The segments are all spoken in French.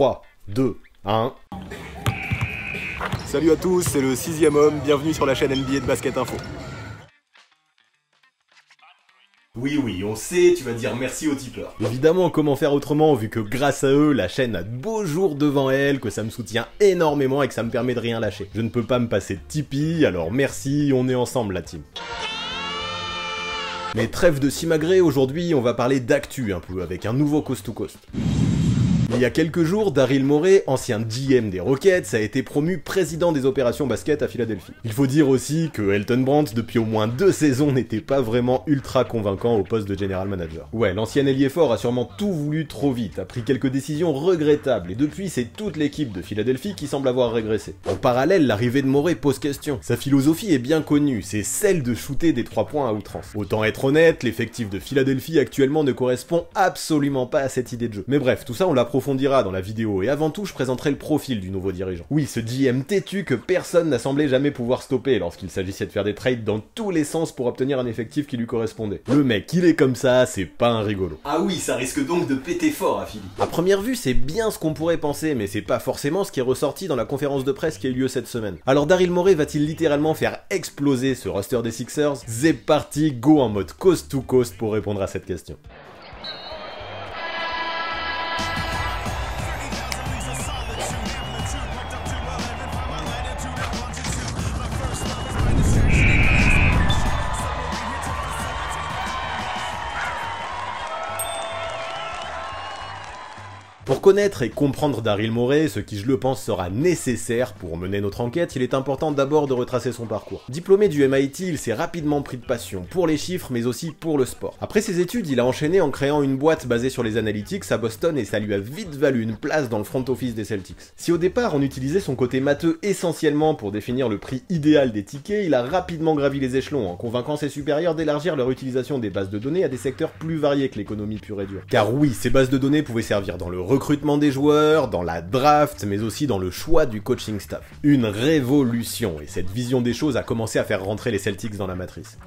3, 2, 1... Salut à tous, c'est le 6ème homme, bienvenue sur la chaîne NBA de Basket Info. Oui, on sait, tu vas dire merci aux tipeurs. Évidemment, comment faire autrement vu que grâce à eux, la chaîne a de beaux jours devant elle, que ça me soutient énormément et que ça me permet de rien lâcher. Je ne peux pas me passer de Tipeee, alors merci, on est ensemble la team. Mais trêve de simagrée, aujourd'hui on va parler d'actu un peu, avec un nouveau Coast to Coast. Il y a quelques jours, Daryl Morey, ancien GM des Rockets, a été promu président des opérations basket à Philadelphie. Il faut dire aussi que Elton Brand, depuis au moins 2 saisons, n'était pas vraiment ultra convaincant au poste de general manager. Ouais, l'ancien ailier fort a sûrement tout voulu trop vite, a pris quelques décisions regrettables, et depuis c'est toute l'équipe de Philadelphie qui semble avoir régressé. En parallèle, l'arrivée de Morey pose question. Sa philosophie est bien connue, c'est celle de shooter des 3 points à outrance. Autant être honnête, l'effectif de Philadelphie actuellement ne correspond absolument pas à cette idée de jeu. Mais bref, tout ça on l'approfondira dans la vidéo, et avant tout je présenterai le profil du nouveau dirigeant. Oui, ce GM têtu que personne n'a semblé jamais pouvoir stopper lorsqu'il s'agissait de faire des trades dans tous les sens pour obtenir un effectif qui lui correspondait. Le mec, il est comme ça, c'est pas un rigolo. Ah oui, ça risque donc de péter fort à Philly. À première vue, c'est bien ce qu'on pourrait penser, mais c'est pas forcément ce qui est ressorti dans la conférence de presse qui a eu lieu cette semaine. Alors Daryl Morey va-t-il littéralement faire exploser ce roster des Sixers? C'est parti, go en mode coast to coast pour répondre à cette question. Pour connaître et comprendre Daryl Morey, ce qui je le pense sera nécessaire pour mener notre enquête, il est important d'abord de retracer son parcours. Diplômé du MIT, il s'est rapidement pris de passion pour les chiffres mais aussi pour le sport. Après ses études, il a enchaîné en créant une boîte basée sur les analytics à Boston et ça lui a vite valu une place dans le front office des Celtics. Si au départ on utilisait son côté matheux essentiellement pour définir le prix idéal des tickets, il a rapidement gravi les échelons en convainquant ses supérieurs d'élargir leur utilisation des bases de données à des secteurs plus variés que l'économie pure et dure. Car oui, ces bases de données pouvaient servir dans le recrutement des joueurs, dans la draft, mais aussi dans le choix du coaching staff. Une révolution, et cette vision des choses a commencé à faire rentrer les Celtics dans la matrice.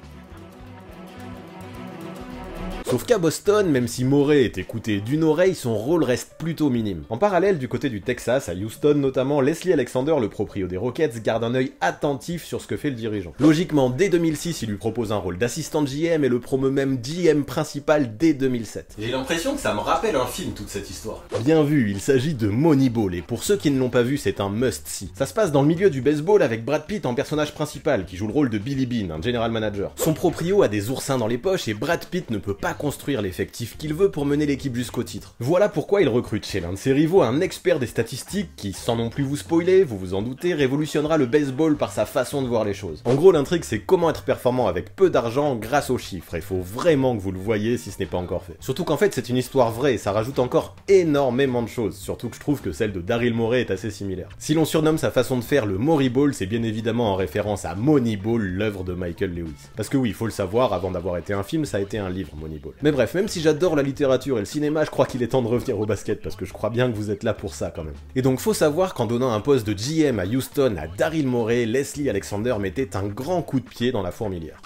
Sauf qu'à Boston, même si Morey est écouté d'une oreille, son rôle reste plutôt minime. En parallèle, du côté du Texas, à Houston notamment, Leslie Alexander, le proprio des Rockets, garde un œil attentif sur ce que fait le dirigeant. Logiquement, dès 2006, il lui propose un rôle d'assistant GM et le promeut même GM principal dès 2007. J'ai l'impression que ça me rappelle un film, toute cette histoire. Bien vu, il s'agit de Moneyball, et pour ceux qui ne l'ont pas vu, c'est un must-see. Ça se passe dans le milieu du baseball avec Brad Pitt en personnage principal, qui joue le rôle de Billy Beane, un general manager. Son proprio a des oursins dans les poches et Brad Pitt ne peut pas construire l'effectif qu'il veut pour mener l'équipe jusqu'au titre. Voilà pourquoi il recrute chez l'un de ses rivaux un expert des statistiques qui, sans non plus vous spoiler, vous vous en doutez, révolutionnera le baseball par sa façon de voir les choses. En gros, l'intrigue c'est comment être performant avec peu d'argent grâce aux chiffres, et il faut vraiment que vous le voyez si ce n'est pas encore fait. Surtout qu'en fait c'est une histoire vraie et ça rajoute encore énormément de choses, surtout que je trouve que celle de Daryl Morey est assez similaire. Si l'on surnomme sa façon de faire le Morey-ball, c'est bien évidemment en référence à Moneyball, l'œuvre de Michael Lewis. Parce que oui, il faut le savoir, avant d'avoir été un film, ça a été un livre, Moneyball. Mais bref, même si j'adore la littérature et le cinéma, je crois qu'il est temps de revenir au basket, parce que je crois bien que vous êtes là pour ça quand même. Et donc faut savoir qu'en donnant un poste de GM à Houston à Daryl Morey, Leslie Alexander mettait un grand coup de pied dans la fourmilière.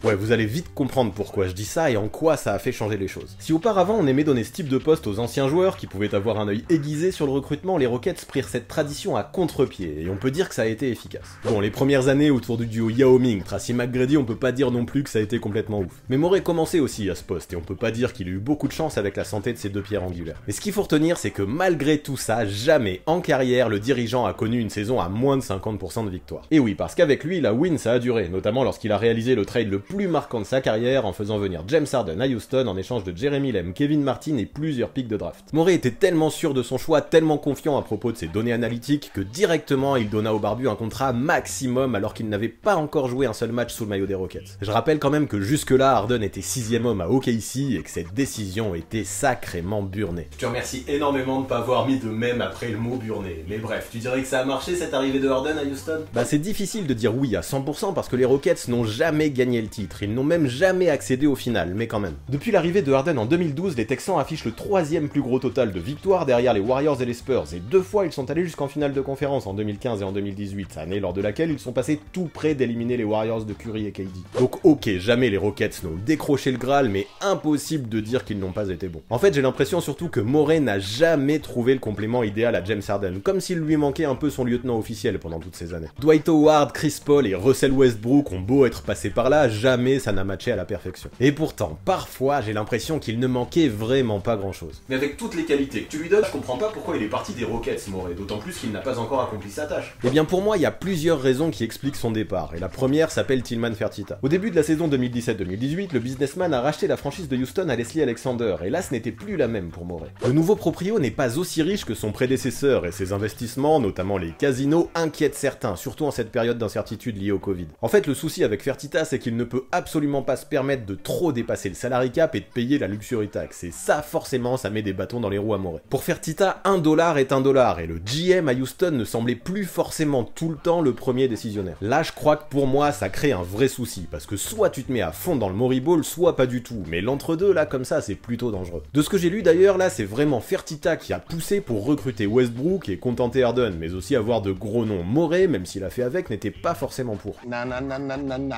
Ouais, vous allez vite comprendre pourquoi je dis ça et en quoi ça a fait changer les choses. Si auparavant on aimait donner ce type de poste aux anciens joueurs qui pouvaient avoir un œil aiguisé sur le recrutement, les Rockets prirent cette tradition à contre-pied et on peut dire que ça a été efficace. Bon, les premières années autour du duo Yao Ming, Tracy McGrady, on peut pas dire non plus que ça a été complètement ouf. Mais Morey commençait aussi à ce poste et on peut pas dire qu'il a eu beaucoup de chance avec la santé de ses 2 pierres angulaires. Mais ce qu'il faut retenir, c'est que malgré tout ça, jamais en carrière le dirigeant a connu une saison à moins de 50% de victoire. Et oui, parce qu'avec lui, la win ça a duré, notamment lorsqu'il a réalisé le trade le plus marquant de sa carrière en faisant venir James Harden à Houston en échange de Jeremy Lamb, Kevin Martin et plusieurs picks de draft. Morey était tellement sûr de son choix, tellement confiant à propos de ses données analytiques que directement il donna au barbu un contrat maximum alors qu'il n'avait pas encore joué un seul match sous le maillot des Rockets. Je rappelle quand même que jusque-là Harden était 6ème homme à OKC et que cette décision était sacrément burnée. Je te remercie énormément de pas avoir mis de mème après le mot burné. Mais bref, tu dirais que ça a marché cette arrivée de Harden à Houston? Bah c'est difficile de dire oui à 100% parce que les Rockets n'ont jamais gagné le titre. titre, ils n'ont même jamais accédé au final, mais quand même. Depuis l'arrivée de Harden en 2012, les Texans affichent le 3e plus gros total de victoires derrière les Warriors et les Spurs, et 2 fois ils sont allés jusqu'en finale de conférence en 2015 et en 2018, année lors de laquelle ils sont passés tout près d'éliminer les Warriors de Curry et KD. Donc ok, jamais les Rockets n'ont décroché le Graal, mais impossible de dire qu'ils n'ont pas été bons. En fait, j'ai l'impression surtout que Morey n'a jamais trouvé le complément idéal à James Harden, comme s'il lui manquait un peu son lieutenant officiel pendant toutes ces années. Dwight Howard, Chris Paul et Russell Westbrook ont beau être passés par là, jamais ça n'a matché à la perfection. Et pourtant, parfois, j'ai l'impression qu'il ne manquait vraiment pas grand-chose. Mais avec toutes les qualités que tu lui donnes, je comprends pas pourquoi il est parti des Rockets, Morey, d'autant plus qu'il n'a pas encore accompli sa tâche. Eh bien pour moi, il y a plusieurs raisons qui expliquent son départ, et la première s'appelle Tillman Fertitta. Au début de la saison 2017-2018, le businessman a racheté la franchise de Houston à Leslie Alexander, et là ce n'était plus la même pour Morey. Le nouveau proprio n'est pas aussi riche que son prédécesseur, et ses investissements, notamment les casinos, inquiètent certains, surtout en cette période d'incertitude liée au Covid. En fait, le souci avec Fertitta, c'est qu'il ne peut absolument pas se permettre de trop dépasser le salary cap et de payer la luxury tax, et ça, forcément, ça met des bâtons dans les roues à Morey. Pour Fertitta, $1 est $1, et le GM à Houston ne semblait plus forcément tout le temps le premier décisionnaire. Là, je crois que pour moi, ça crée un vrai souci, parce que soit tu te mets à fond dans le Morey Ball, soit pas du tout, mais l'entre-deux, là, comme ça, c'est plutôt dangereux. De ce que j'ai lu d'ailleurs, là, c'est vraiment Fertitta qui a poussé pour recruter Westbrook et contenter Harden, mais aussi avoir de gros noms. Morey, même s'il a fait avec, n'était pas forcément pour.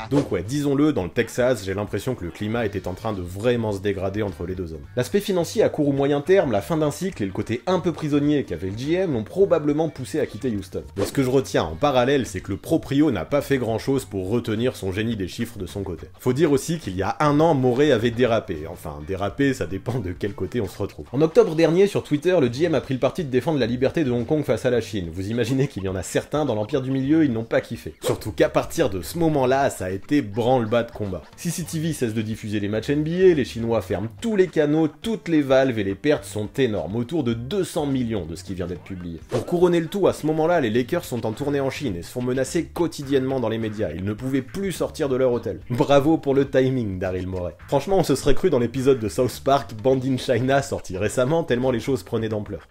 Donc ouais, disons-le, dans le Texas, j'ai l'impression que le climat était en train de vraiment se dégrader entre les deux hommes. L'aspect financier à court ou moyen terme, la fin d'un cycle et le côté un peu prisonnier qu'avait le GM l'ont probablement poussé à quitter Houston. Mais ce que je retiens en parallèle, c'est que le proprio n'a pas fait grand chose pour retenir son génie des chiffres de son côté. Faut dire aussi qu'il y a un an, Morey avait dérapé. Enfin, dérapé, ça dépend de quel côté on se retrouve. En octobre dernier, sur Twitter, le GM a pris le parti de défendre la liberté de Hong Kong face à la Chine. Vous imaginez qu'il y en a certains dans l'Empire du Milieu, ils n'ont pas kiffé. Surtout qu'à partir de ce moment-là, ça a été branle-bas de combat. CCTV cesse de diffuser les matchs NBA, les Chinois ferment tous les canaux, toutes les valves et les pertes sont énormes, autour de 200 millions de ce qui vient d'être publié. Pour couronner le tout, à ce moment-là, les Lakers sont en tournée en Chine et se font menacer quotidiennement dans les médias. Ils ne pouvaient plus sortir de leur hôtel. Bravo pour le timing, Daryl Morey. Franchement, on se serait cru dans l'épisode de South Park Band in China sorti récemment, tellement les choses prenaient d'ampleur.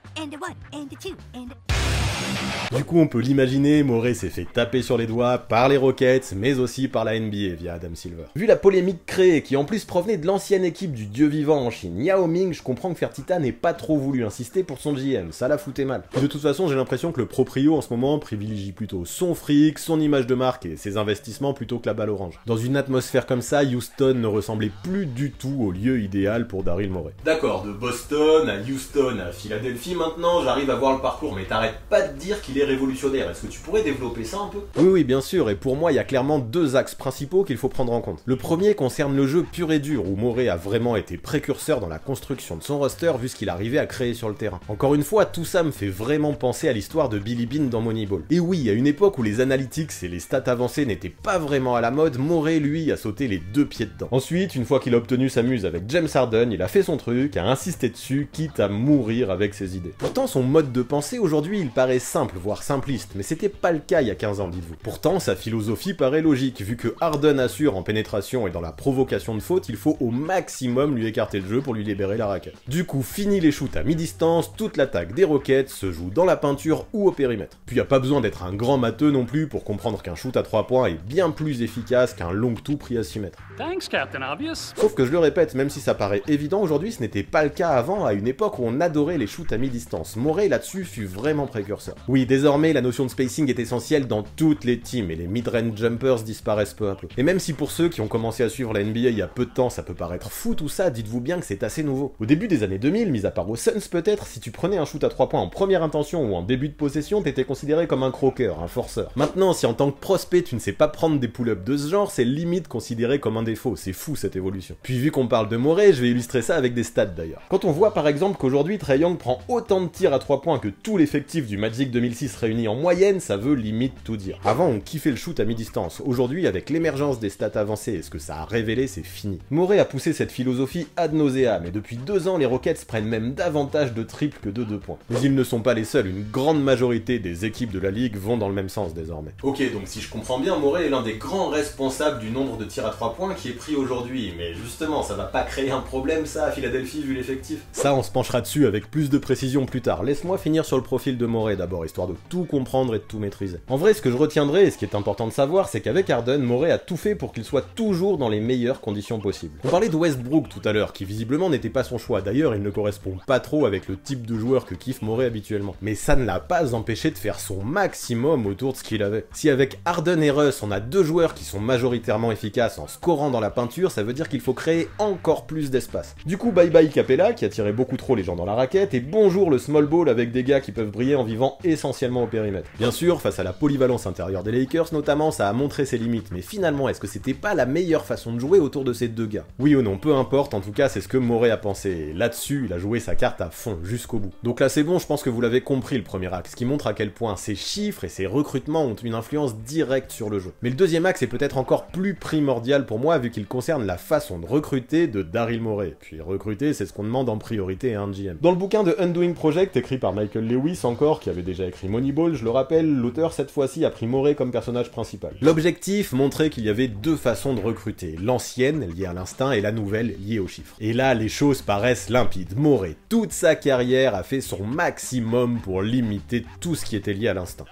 Du coup, on peut l'imaginer, Morey s'est fait taper sur les doigts par les Rockets, mais aussi par la NBA via Adam Silver. Vu la polémique créée, qui en plus provenait de l'ancienne équipe du dieu vivant en Chine, Yao Ming, je comprends que Fertitta n'ait pas trop voulu insister pour son GM, ça la foutait mal. De toute façon, j'ai l'impression que le proprio en ce moment privilégie plutôt son fric, son image de marque et ses investissements plutôt que la balle orange. Dans une atmosphère comme ça, Houston ne ressemblait plus du tout au lieu idéal pour Daryl Morey. D'accord, de Boston à Houston à Philadelphie maintenant, j'arrive à voir le parcours, mais t'arrêtes pas de dire qu'il est révolutionnaire. Est-ce que tu pourrais développer ça un peu? Oui, bien sûr, et pour moi, il y a clairement deux axes principaux qu'il faut prendre en compte. Le premier concerne le jeu pur et dur, où Morey a vraiment été précurseur dans la construction de son roster vu ce qu'il arrivait à créer sur le terrain. Encore une fois, tout ça me fait vraiment penser à l'histoire de Billy Beane dans Moneyball. Et oui, à une époque où les analytics et les stats avancées n'étaient pas vraiment à la mode, Morey, lui, a sauté les deux pieds dedans. Ensuite, une fois qu'il a obtenu sa muse avec James Harden, il a fait son truc, a insisté dessus, quitte à mourir avec ses idées. Pourtant, son mode de pensée aujourd'hui, il paraît simple, voire simpliste, mais c'était pas le cas il y a 15 ans, dites-vous. Pourtant, sa philosophie paraît logique, vu que Harden assure en pénétration et dans la provocation de faute, il faut au maximum lui écarter le jeu pour lui libérer la raquette. Du coup, fini les shoots à mi-distance, toute l'attaque des Rockets se joue dans la peinture ou au périmètre. Puis y a pas besoin d'être un grand matheux non plus pour comprendre qu'un shoot à 3 points est bien plus efficace qu'un long tout pris à 6 mètres. Thanks, Captain Obvious. Sauf que je le répète, même si ça paraît évident aujourd'hui, ce n'était pas le cas avant, à une époque où on adorait les shoots à mi-distance. Morey là-dessus fut vraiment précurseur. Oui, désormais, la notion de spacing est essentielle dans toutes les teams et les mid-range jumpers disparaissent peu à peu. Et même si pour ceux qui ont commencé à suivre la NBA il y a peu de temps, ça peut paraître fou tout ça, dites-vous bien que c'est assez nouveau. Au début des années 2000, mis à part aux Suns peut-être, si tu prenais un shoot à 3 points en première intention ou en début de possession, t'étais considéré comme un croqueur, un forceur. Maintenant, si en tant que prospect tu ne sais pas prendre des pull-ups de ce genre, c'est limite considéré comme un défaut. C'est fou cette évolution. Puis vu qu'on parle de Morey, je vais illustrer ça avec des stats d'ailleurs. Quand on voit par exemple qu'aujourd'hui Trae Young prend autant de tirs à 3 points que tout l'effectif du Magic 2006 réuni en moyenne, ça veut limite tout dire. Avant on kiffait le shoot à mi-distance, aujourd'hui avec l'émergence des stats avancées et ce que ça a révélé, c'est fini. Morey a poussé cette philosophie ad nauseam et depuis 2 ans les Rockets prennent même davantage de triples que de 2 points. Mais ils ne sont pas les seuls, une grande majorité des équipes de la ligue vont dans le même sens désormais. Ok, donc si je comprends bien, Morey est l'un des grands responsables du nombre de tirs à 3 points qui est pris aujourd'hui, mais justement ça va pas créer un problème ça à Philadelphie vu l'effectif? Ça on se penchera dessus avec plus de précision plus tard, laisse-moi finir sur le profil de Morey d'abord, histoire de tout comprendre et de tout maîtriser. En vrai, ce que je retiendrai et ce qui est important de savoir, c'est qu'avec Harden, Morey a tout fait pour qu'il soit toujours dans les meilleures conditions possibles. On parlait de Westbrook tout à l'heure, qui visiblement n'était pas son choix. D'ailleurs, il ne correspond pas trop avec le type de joueur que kiffe Morey habituellement. Mais ça ne l'a pas empêché de faire son maximum autour de ce qu'il avait. Si avec Harden et Russ, on a deux joueurs qui sont majoritairement efficaces en scorant dans la peinture, ça veut dire qu'il faut créer encore plus d'espace. Du coup, bye bye Capella, qui attirait beaucoup trop les gens dans la raquette, et bonjour le small ball avec des gars qui peuvent briller en vivant essentiellement au périmètre. Bien sûr, face à la polyvalence intérieure des Lakers notamment, ça a montré ses limites, mais finalement, est-ce que c'était pas la meilleure façon de jouer autour de ces deux gars? Oui ou non, peu importe, en tout cas, c'est ce que Morey a pensé, et là-dessus, il a joué sa carte à fond, jusqu'au bout. Donc là, c'est bon, je pense que vous l'avez compris le premier axe, qui montre à quel point ces chiffres et ces recrutements ont une influence directe sur le jeu. Mais le deuxième axe est peut-être encore plus primordial pour moi, vu qu'il concerne la façon de recruter de Daryl Morey. Puis recruter, c'est ce qu'on demande en priorité à un GM. Dans le bouquin de Undoing Project, écrit par Michael Lewis encore, qui avait déjà écrit Moneyball, je le rappelle, l'auteur cette fois-ci a pris Morey comme personnage principal. L'objectif montrait qu'il y avait deux façons de recruter, l'ancienne, liée à l'instinct, et la nouvelle, liée aux chiffres. Et là, les choses paraissent limpides. Morey, toute sa carrière, a fait son maximum pour limiter tout ce qui était lié à l'instinct.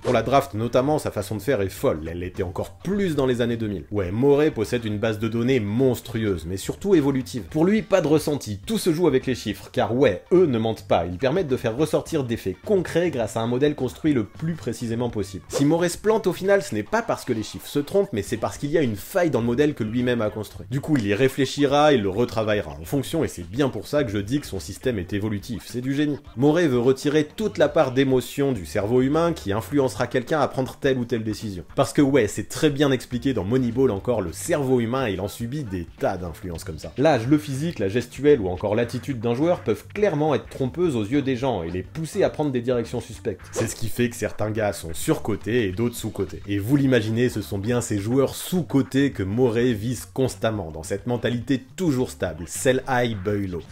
Pour la draft notamment, sa façon de faire est folle, elle l'était encore plus dans les années 2000. Ouais, Morey possède une base de données monstrueuse, mais surtout évolutive. Pour lui, pas de ressenti, tout se joue avec les chiffres, car ouais, eux ne mentent pas, ils permettent de faire ressortir des faits concrets grâce à un modèle construit le plus précisément possible. Si Morey se plante au final, ce n'est pas parce que les chiffres se trompent, mais c'est parce qu'il y a une faille dans le modèle que lui-même a construit. Du coup, il y réfléchira, il le retravaillera en fonction, et c'est bien pour ça que je dis que son système est évolutif, c'est du génie. Morey veut retirer toute la part d'émotion du cerveau humain qui influencera quelqu'un à prendre telle ou telle décision. Parce que ouais, c'est très bien expliqué dans Moneyball encore, le cerveau humain, il en subit des tas d'influences comme ça. L'âge, le physique, la gestuelle ou encore l'attitude d'un joueur peuvent clairement être trompeuses aux yeux des gens et les pousser à prendre des directions suspectes. C'est ce qui fait que certains gars sont surcotés et d'autres sous-cotés. Et vous l'imaginez, ce sont bien ces joueurs sous-cotés que Morey vise constamment, dans cette mentalité toujours stable, sell high, buy low.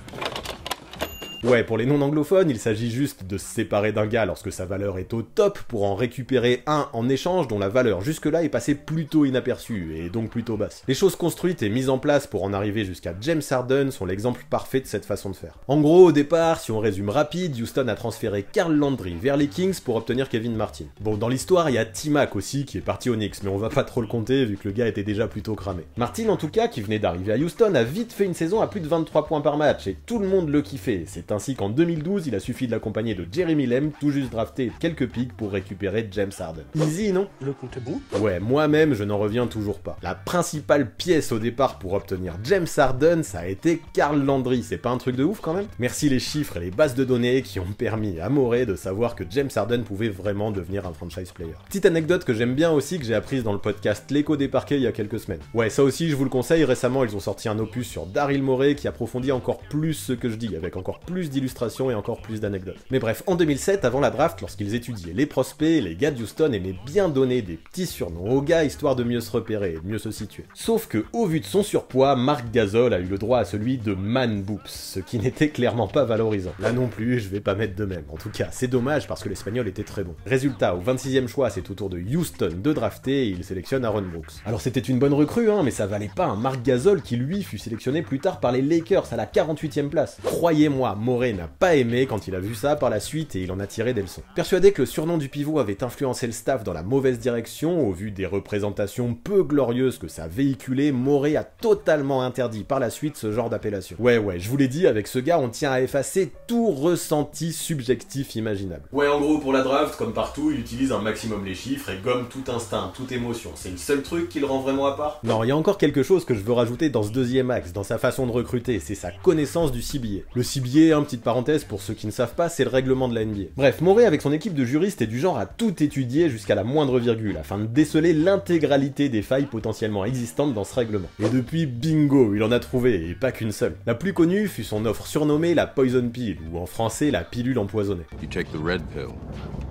Ouais, pour les non-anglophones, il s'agit juste de se séparer d'un gars lorsque sa valeur est au top pour en récupérer un en échange dont la valeur jusque-là est passée plutôt inaperçue et donc plutôt basse. Les choses construites et mises en place pour en arriver jusqu'à James Harden sont l'exemple parfait de cette façon de faire. En gros, au départ, si on résume rapide, Houston a transféré Carl Landry vers les Kings pour obtenir Kevin Martin. Bon, dans l'histoire, il y a T-Mac aussi qui est parti aux Knicks, mais on va pas trop le compter vu que le gars était déjà plutôt cramé. Martin, en tout cas, qui venait d'arriver à Houston, a vite fait une saison à plus de 23 points par match et tout le monde le kiffait. C'est ainsi qu'en 2012, il a suffi de l'accompagner de Jeremy Lamb, tout juste drafté et quelques pics pour récupérer James Harden. Easy, non? Le compte est bon? Ouais, moi-même, je n'en reviens toujours pas. La principale pièce au départ pour obtenir James Harden, ça a été Carl Landry. C'est pas un truc de ouf quand même? Merci les chiffres et les bases de données qui ont permis à Morey de savoir que James Harden pouvait vraiment devenir un franchise player. Petite anecdote que j'aime bien aussi, que j'ai apprise dans le podcast L'écho des parquets il y a quelques semaines. Ouais, ça aussi, je vous le conseille, récemment, ils ont sorti un opus sur Daryl Morey qui approfondit encore plus ce que je dis, avec encore plus d'illustrations et encore plus d'anecdotes. Mais bref, en 2007, avant la draft, lorsqu'ils étudiaient les prospects, les gars de Houston aimaient bien donner des petits surnoms aux gars histoire de mieux se repérer et de mieux se situer. Sauf que, au vu de son surpoids, Marc Gasol a eu le droit à celui de Man Boops, ce qui n'était clairement pas valorisant. Là non plus, je vais pas mettre de même. En tout cas, c'est dommage parce que l'espagnol était très bon. Résultat, au 26e choix, c'est au tour de Houston de drafter et il sélectionne Aaron Brooks. Alors c'était une bonne recrue, hein, mais ça valait pas un Marc Gasol qui lui fut sélectionné plus tard par les Lakers à la 48e place. Croyez-moi, Morey n'a pas aimé quand il a vu ça par la suite et il en a tiré des leçons. Persuadé que le surnom du pivot avait influencé le staff dans la mauvaise direction, au vu des représentations peu glorieuses que ça véhiculait, Morey a totalement interdit par la suite ce genre d'appellation. Ouais, je vous l'ai dit, avec ce gars, on tient à effacer tout ressenti subjectif imaginable. Ouais, en gros, pour la draft, comme partout, il utilise un maximum les chiffres et gomme tout instinct, toute émotion. C'est le seul truc qui le rend vraiment à part? Non, il y a encore quelque chose que je veux rajouter dans ce deuxième axe, dans sa façon de recruter, c'est sa connaissance du CBA. Le CBA, petite parenthèse, pour ceux qui ne savent pas, c'est le règlement de la NBA. Bref, Morey avec son équipe de juristes est du genre à tout étudier jusqu'à la moindre virgule, afin de déceler l'intégralité des failles potentiellement existantes dans ce règlement. Et depuis, bingo, il en a trouvé, et pas qu'une seule. La plus connue fut son offre surnommée la Poison Pill, ou en français la pilule empoisonnée. You take the red pill,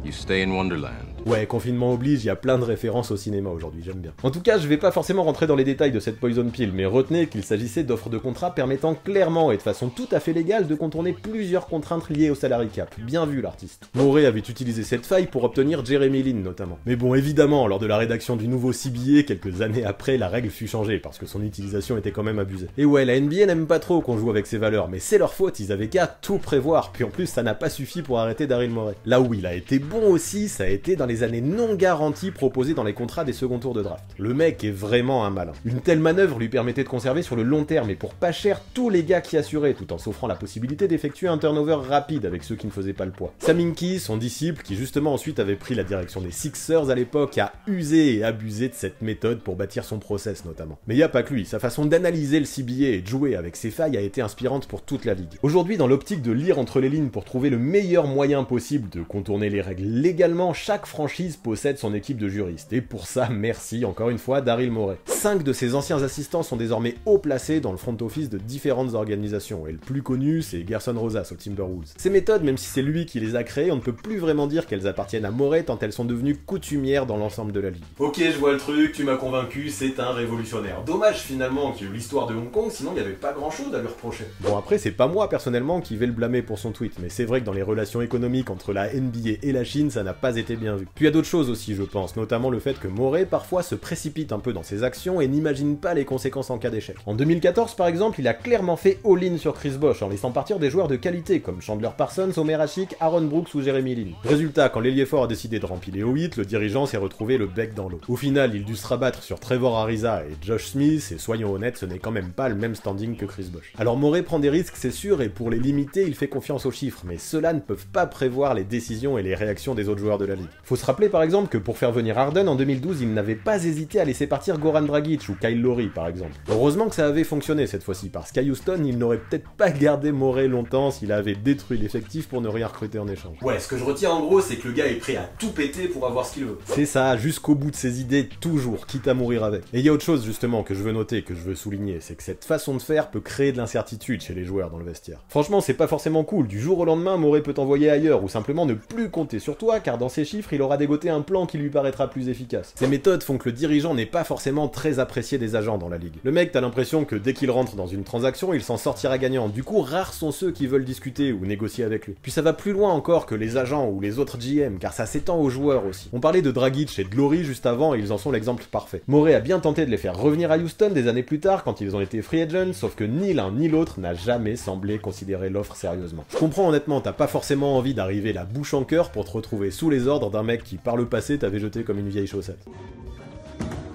you stay in Wonderland. Ouais, confinement oblige, il y a plein de références au cinéma aujourd'hui, j'aime bien. En tout cas, je vais pas forcément rentrer dans les détails de cette Poison Pill, mais retenez qu'il s'agissait d'offres de contrat permettant clairement et de façon tout à fait légale de contourner plusieurs contraintes liées au salary cap. Bien vu l'artiste. Moray avait utilisé cette faille pour obtenir Jeremy Lin notamment. Mais bon, évidemment, lors de la rédaction du nouveau CBA, quelques années après, la règle fut changée, parce que son utilisation était quand même abusée. Et ouais, la NBA n'aime pas trop qu'on joue avec ses valeurs, mais c'est leur faute, ils avaient qu'à tout prévoir, puis en plus ça n'a pas suffi pour arrêter Daryl Morey. Là où il a été bon aussi, ça a été dans les années non garanties proposées dans les contrats des seconds tours de draft. Le mec est vraiment un malin. Une telle manœuvre lui permettait de conserver sur le long terme et pour pas cher tous les gars qui assuraient, tout en s'offrant la possibilité d'effectuer un turnover rapide avec ceux qui ne faisaient pas le poids. Sam Hinkie, son disciple, qui justement ensuite avait pris la direction des Sixers à l'époque, a usé et abusé de cette méthode pour bâtir son process notamment. Mais y a pas que lui, sa façon d'analyser le CBA et de jouer avec ses failles a été inspirante pour toute la ligue. Aujourd'hui, dans l'optique de lire entre les lignes pour trouver le meilleur moyen possible de contourner les règles légalement, chaque franchise possède son équipe de juristes. Et pour ça, merci encore une fois Daryl Morey. 5 de ses anciens assistants sont désormais haut placés dans le front office de différentes organisations, et le plus connu, c'est Gerson Rosas aux Timberwolves. Ces méthodes, même si c'est lui qui les a créées, on ne peut plus vraiment dire qu'elles appartiennent à Morey tant elles sont devenues coutumières dans l'ensemble de la ligue. Ok, je vois le truc, tu m'as convaincu, c'est un révolutionnaire. Dommage finalement qu'il y ait eu l'histoire de Hong Kong, sinon il n'y avait pas grand chose à lui reprocher. Bon après, c'est pas moi personnellement qui vais le blâmer pour son tweet, mais c'est vrai que dans les relations économiques entre la NBA et la Chine, ça n'a pas été bien vu. Puis il y a d'autres choses aussi, je pense, notamment le fait que Morey parfois se précipite un peu dans ses actions et n'imagine pas les conséquences en cas d'échec. En 2014 par exemple, il a clairement fait all-in sur Chris Bosh en laissant partir des joueurs de qualité comme Chandler Parsons, Omer Ashik, Aaron Brooks ou Jeremy Lin. Résultat, quand l'ailier fort a décidé de rempiler au hit, le dirigeant s'est retrouvé le bec dans l'eau. Au final, il dut se rabattre sur Trevor Ariza et Josh Smith, et soyons honnêtes, ce n'est quand même pas le même standing que Chris Bosh. Alors Morey prend des risques, c'est sûr, et pour les limiter, il fait confiance aux chiffres, mais ceux-là ne peuvent pas prévoir les décisions et les réactions des autres joueurs de la ligue. Faut se rappeler par exemple que pour faire venir Harden en 2012, il n'avait pas hésité à laisser partir Goran Dragic ou Kyle Lowry par exemple. Heureusement que ça avait fonctionné cette fois-ci, parce qu'à Houston, il n'aurait peut-être pas gardé Morey longtemps s'il avait détruit l'effectif pour ne rien recruter en échange. Ouais, ce que je retiens en gros, c'est que le gars est prêt à tout péter pour avoir ce qu'il veut. C'est ça, jusqu'au bout de ses idées, toujours, quitte à mourir avec. Et il y a autre chose justement que je veux noter, que je veux souligner, c'est que cette façon de faire peut créer de l'incertitude chez les joueurs dans le vestiaire. Franchement, c'est pas forcément cool, du jour au lendemain, Morey peut t'envoyer ailleurs, ou simplement ne plus compter sur toi, car dans ses chiffres, il aura dégoté un plan qui lui paraîtra plus efficace. Ces méthodes font que le dirigeant n'est pas forcément très apprécié des agents dans la ligue. Le mec, t'as l'impression que dès qu'il rentre dans une transaction, il s'en sortira gagnant. Du coup, rares sont ceux qui veulent discuter ou négocier avec lui. Puis ça va plus loin encore que les agents ou les autres GM, car ça s'étend aux joueurs aussi. On parlait de Dragic et de Lowry juste avant, et ils en sont l'exemple parfait. Morey a bien tenté de les faire revenir à Houston des années plus tard, quand ils ont été free agents, sauf que ni l'un ni l'autre n'a jamais semblé considérer l'offre sérieusement. Je comprends honnêtement, t'as pas forcément envie d'arriver la bouche en cœur pour te retrouver sous les ordres d'un mec qui par le passé t'avait jeté comme une vieille chaussette.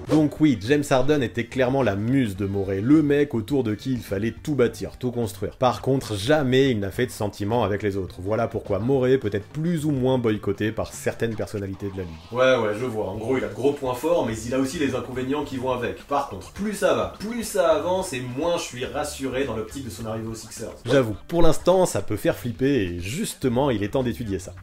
Donc oui, James Harden était clairement la muse de Morey, le mec autour de qui il fallait tout bâtir, tout construire. Par contre, jamais il n'a fait de sentiments avec les autres. Voilà pourquoi Morey peut être plus ou moins boycotté par certaines personnalités de la ligue. Ouais, je vois. En gros, il a de gros points forts, mais il a aussi les inconvénients qui vont avec. Par contre, plus ça va, plus ça avance, et moins je suis rassuré dans l'optique de son arrivée aux Sixers. J'avoue, pour l'instant, ça peut faire flipper, et justement, il est temps d'étudier ça.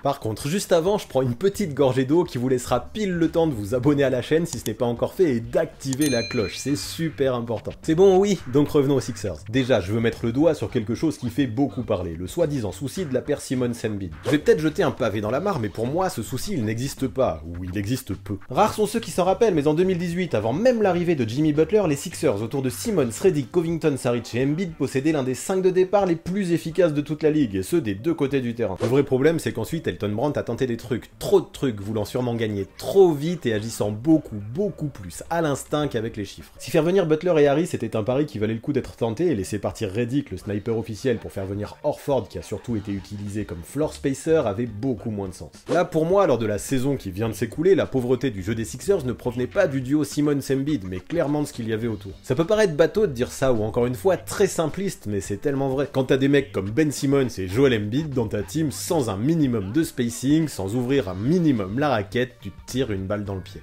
Par contre, juste avant, je prends une petite gorgée d'eau qui vous laissera pile le temps de vous abonner à la chaîne si ce n'est pas encore fait et d'activer la cloche, c'est super important. C'est bon, oui, donc revenons aux Sixers. Déjà, je veux mettre le doigt sur quelque chose qui fait beaucoup parler, le soi-disant souci de la paire Simmons-Embiid. Je vais peut-être jeter un pavé dans la mare, mais pour moi, ce souci, il n'existe pas, ou il existe peu. Rares sont ceux qui s'en rappellent, mais en 2018, avant même l'arrivée de Jimmy Butler, les Sixers, autour de Simmons, Redick, Covington, Saric et Embiid, possédaient l'un des 5 de départ les plus efficaces de toute la ligue, et ceux des deux côtés du terrain. Le vrai problème, c'est qu'ensuite, Elton Brand a tenté des trucs, trop de trucs, voulant sûrement gagner trop vite et agissant beaucoup plus à l'instinct qu'avec les chiffres. Si faire venir Butler et Harris était un pari qui valait le coup d'être tenté et laisser partir Redick, le sniper officiel, pour faire venir Horford, qui a surtout été utilisé comme floor spacer, avait beaucoup moins de sens. Là, pour moi, lors de la saison qui vient de s'écouler, la pauvreté du jeu des Sixers ne provenait pas du duo Simmons-Embiid, mais clairement de ce qu'il y avait autour. Ça peut paraître bateau de dire ça, ou encore une fois très simpliste, mais c'est tellement vrai. Quand t'as des mecs comme Ben Simmons et Joel Embiid dans ta team sans un minimum de spacing, sans ouvrir un minimum la raquette, tu te tires une balle dans le pied.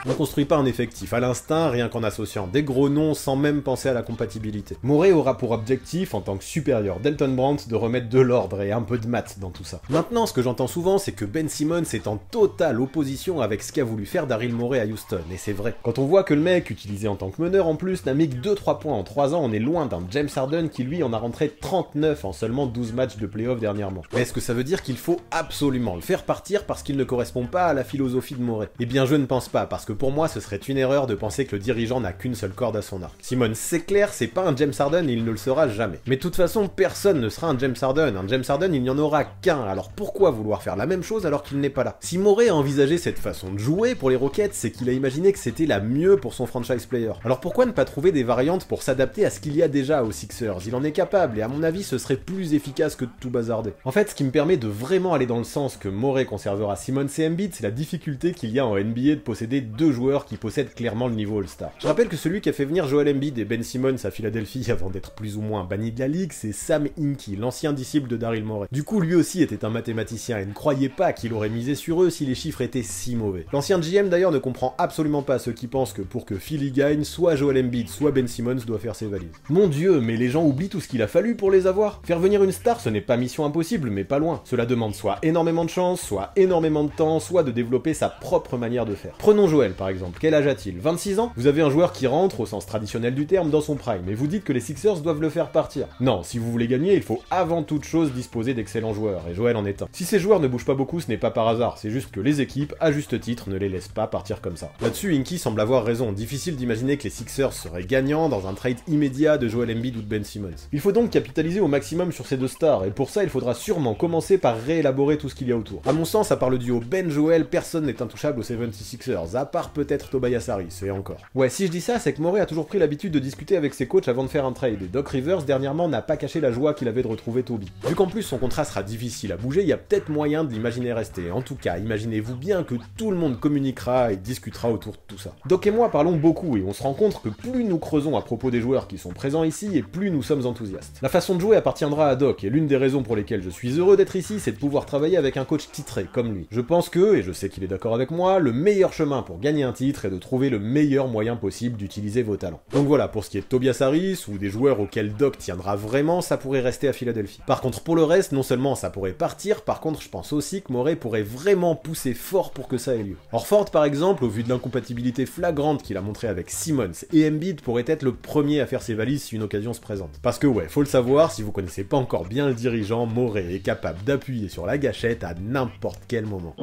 On construit pas un effectif à l'instinct, rien qu'en associant des gros noms sans même penser à la compatibilité. Morey aura pour objectif, en tant que supérieur d'Elton Brand, de remettre de l'ordre et un peu de maths dans tout ça. Maintenant, ce que j'entends souvent, c'est que Ben Simmons est en totale opposition avec ce qu'a voulu faire Daryl Morey à Houston, et c'est vrai. Quand on voit que le mec, utilisé en tant que meneur en plus, n'a mis que 2-3 points en 3 ans, on est loin d'un James Harden qui lui en a rentré 39 en seulement 12 matchs de playoff dernièrement. Mais est-ce que ça veut dire qu'il faut absolument le faire partir parce qu'il ne correspond pas à la philosophie de Morey? Eh bien je ne pense pas, parce que pour moi ce serait une erreur de penser que le dirigeant n'a qu'une seule corde à son arc. Simmons, c'est clair, c'est pas un James Harden et il ne le sera jamais. Mais de toute façon, personne ne sera un James Harden. Un James Harden, il n'y en aura qu'un, alors pourquoi vouloir faire la même chose alors qu'il n'est pas là? Si Morey a envisagé cette façon de jouer pour les Rockets, c'est qu'il a imaginé que c'était la mieux pour son franchise player. Alors pourquoi ne pas trouver des variantes pour s'adapter à ce qu'il y a déjà aux Sixers? Il en est capable, et à mon avis ce serait plus efficace que de tout bazarder. En fait, ce qui me permet de vraiment aller dans le sens que Morey conservera Simmons et Embiid, c'est la difficulté qu'il y a en NBA de posséder deux joueurs qui possèdent clairement le niveau All-Star. Je rappelle que celui qui a fait venir Joel Embiid et Ben Simmons à Philadelphie avant d'être plus ou moins banni de la ligue, c'est Sam Hinkie, l'ancien disciple de Daryl Morey. Du coup, lui aussi était un mathématicien et ne croyait pas qu'il aurait misé sur eux si les chiffres étaient si mauvais. L'ancien GM d'ailleurs ne comprend absolument pas ceux qui pensent que pour que Philly gagne, soit Joel Embiid, soit Ben Simmons doit faire ses valises. Mon dieu, mais les gens oublient tout ce qu'il a fallu pour les avoir. Faire venir une star, ce n'est pas mission impossible, mais pas loin. Cela demande soit énormément de chance, soit énormément de temps, soit de développer sa propre manière de faire. Prenons Joel par exemple. Quel âge a-t-il? 26 ans? Vous avez un joueur qui rentre, au sens traditionnel du terme, dans son prime, et vous dites que les Sixers doivent le faire partir. Non, si vous voulez gagner, il faut avant toute chose disposer d'excellents joueurs, et Joel en est un. Si ces joueurs ne bougent pas beaucoup, ce n'est pas par hasard, c'est juste que les équipes, à juste titre, ne les laissent pas partir comme ça. Là-dessus, Hinkie semble avoir raison, difficile d'imaginer que les Sixers seraient gagnants dans un trade immédiat de Joel Embiid ou de Ben Simmons. Il faut donc capitaliser au maximum sur ces deux stars, et pour ça il faudra sûrement commencer par réélaborer tout ce qu'il y a autour. À mon sens, à part le duo Ben-Joel, personne n'est intouchable aux 76ers, à part peut-être Tobias Harris, et encore. Ouais, si je dis ça, c'est que Morey a toujours pris l'habitude de discuter avec ses coachs avant de faire un trade, et Doc Rivers dernièrement n'a pas caché la joie qu'il avait de retrouver Toby. Vu qu'en plus son contrat sera difficile à bouger, il y a peut-être moyen de l'imaginer rester. En tout cas, imaginez-vous bien que tout le monde communiquera et discutera autour de tout ça. Doc et moi parlons beaucoup, et on se rend compte que plus nous creusons à propos des joueurs qui sont présents ici, et plus nous sommes enthousiastes. La façon de jouer appartiendra à Doc, et l'une des raisons pour lesquelles je suis heureux d'être ici, c'est de pouvoir travailler avec un coach titré, comme lui. Je pense que, et je sais qu'il est d'accord avec moi, le meilleur chemin pour gagner un titre est de trouver le meilleur moyen possible d'utiliser vos talents. Donc voilà, pour ce qui est de Tobias Harris, ou des joueurs auxquels Doc tiendra vraiment, ça pourrait rester à Philadelphie. Par contre, pour le reste, non seulement ça pourrait partir, par contre, je pense aussi que Morey pourrait vraiment pousser fort pour que ça ait lieu. Horford, par exemple, au vu de l'incompatibilité flagrante qu'il a montré avec Simmons et Embiid, pourrait être le premier à faire ses valises si une occasion se présente. Parce que ouais, faut le savoir, si vous connaissez pas encore bien le dirigeant, Morey est capable d'appuyer sur la gâchette à n'importe quel moment.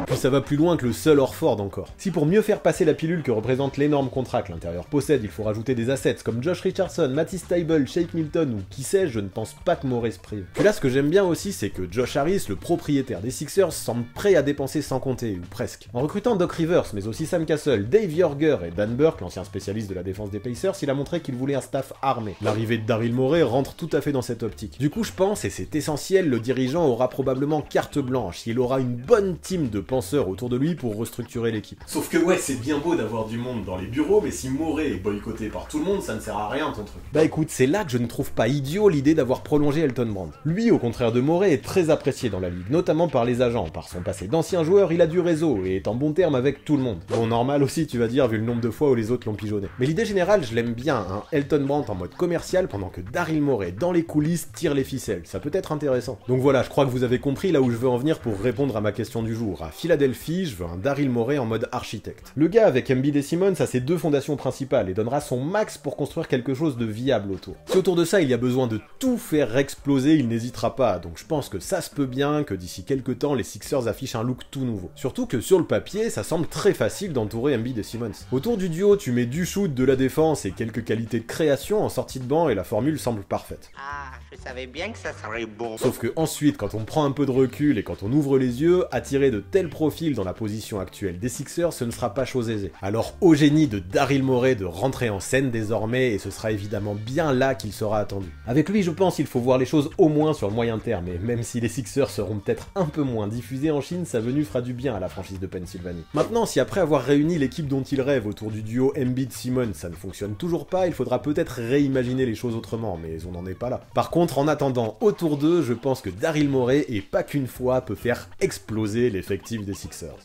Puis ça va plus loin que le seul Horford encore. Si pour mieux faire passer la pilule que représente l'énorme contrat que l'intérieur possède, il faut rajouter des assets comme Josh Richardson, Matisse Thybulle, Shake Milton ou qui sais-je, je ne pense pas que Morey se prive. Puis là, ce que j'aime bien aussi, c'est que Josh Harris, le propriétaire des Sixers, semble prêt à dépenser sans compter, ou presque. En recrutant Doc Rivers, mais aussi Sam Cassell, Dave Jorger et Dan Burke, l'ancien spécialiste de la défense des Pacers, il a montré qu'il voulait un staff armé. L'arrivée de Daryl Morey rentre tout à fait dans cette optique. Du coup, je pense, et c'est essentiel, le dirigeant aura probablement carte blanche, il aura une bonne team de penseurs autour de lui pour restructurer l'équipe. Sauf que ouais, c'est bien beau d'avoir du monde dans les bureaux, mais si Morey est boycotté par tout le monde, ça ne sert à rien ton truc. Bah écoute, c'est là que je ne trouve pas idiot l'idée d'avoir prolongé Elton Brand. Lui, au contraire de Morey, est très apprécié dans la ligue, notamment par les agents. Par son passé d'ancien joueur, il a du réseau et est en bon terme avec tout le monde. Bon, normal aussi, tu vas dire, vu le nombre de fois où les autres l'ont pigeonné. Mais l'idée générale, je l'aime bien, hein. Elton Brand en mode commercial pendant que Daryl Morey, dans les coulisses, tire les ficelles. Ça peut être intéressant. Donc voilà, je crois que vous avez compris là où je veux en venir pour répondre à ma question du jour. À Philadelphie, je veux un Daryl Morey en mode architecte. Le gars avec Embiid et Simmons a ses deux fondations principales et donnera son max pour construire quelque chose de viable autour. Si autour de ça il y a besoin de tout faire exploser, il n'hésitera pas, donc je pense que ça se peut bien que d'ici quelques temps les Sixers affichent un look tout nouveau. Surtout que sur le papier, ça semble très facile d'entourer Embiid et Simmons. Autour du duo, tu mets du shoot, de la défense et quelques qualités de création en sortie de banc et la formule semble parfaite. Ah, je savais bien que ça serait bon. Sauf que ensuite, quand on prend un peu de recul et quand on ouvre les yeux, attirer de tels profils dans la position actuelle des Sixers, ce ne sera pas chose aisée. Alors au génie de Daryl Morey de rentrer en scène désormais, et ce sera évidemment bien là qu'il sera attendu. Avec lui, je pense qu'il faut voir les choses au moins sur le moyen terme, et même si les Sixers seront peut-être un peu moins diffusés en Chine, sa venue fera du bien à la franchise de Pennsylvanie. Maintenant, si après avoir réuni l'équipe dont il rêve autour du duo Embiid-Simmons, ça ne fonctionne toujours pas, il faudra peut-être réimaginer les choses autrement, mais on n'en est pas là. Par contre, en attendant, autour d'eux, je pense que Daryl Morey, et pas qu'une fois, peut faire exploser l'effectif des Sixers.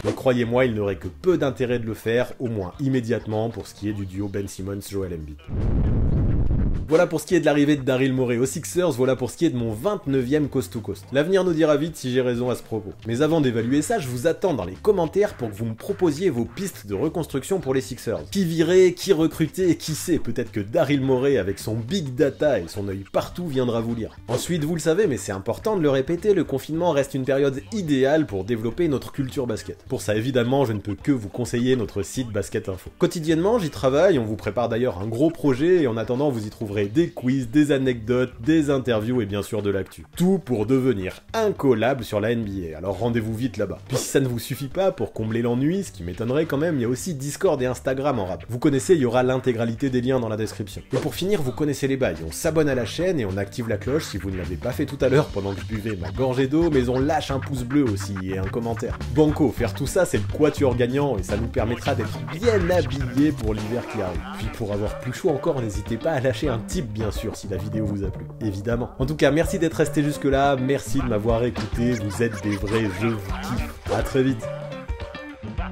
Mais croyez-moi, il n'aurait que peu d'intérêt de le faire, au moins immédiatement, pour ce qui est du duo Ben Simmons-Joel Embiid. Voilà pour ce qui est de l'arrivée de Daryl Morey aux Sixers, voilà pour ce qui est de mon 29e Coast to Coast. L'avenir nous dira vite si j'ai raison à ce propos. Mais avant d'évaluer ça, je vous attends dans les commentaires pour que vous me proposiez vos pistes de reconstruction pour les Sixers. Qui virer, qui recruter, et qui sait, peut-être que Daryl Morey avec son big data et son œil partout viendra vous lire. Ensuite, vous le savez, mais c'est important de le répéter, le confinement reste une période idéale pour développer notre culture basket. Pour ça, évidemment, je ne peux que vous conseiller notre site Basket Info. Quotidiennement, j'y travaille, on vous prépare d'ailleurs un gros projet, et en attendant, vous y trouverez des quiz, des anecdotes, des interviews et bien sûr de l'actu. Tout pour devenir incollable sur la NBA, alors rendez-vous vite là-bas. Puis si ça ne vous suffit pas, pour combler l'ennui, ce qui m'étonnerait quand même, il y a aussi Discord et Instagram en rap. Vous connaissez, il y aura l'intégralité des liens dans la description. Et pour finir, vous connaissez les bails, on s'abonne à la chaîne et on active la cloche si vous ne l'avez pas fait tout à l'heure pendant que je buvais ma gorgée d'eau, mais on lâche un pouce bleu aussi et un commentaire. Banco, faire tout ça c'est le quatuor gagnant et ça nous permettra d'être bien habillés pour l'hiver qui arrive. Puis pour avoir plus chaud encore, n'hésitez pas à lâcher un tip bien sûr si la vidéo vous a plu, évidemment. En tout cas, merci d'être resté jusque là, merci de m'avoir écouté, vous êtes des vrais, je vous kiffe. À très vite. Ah.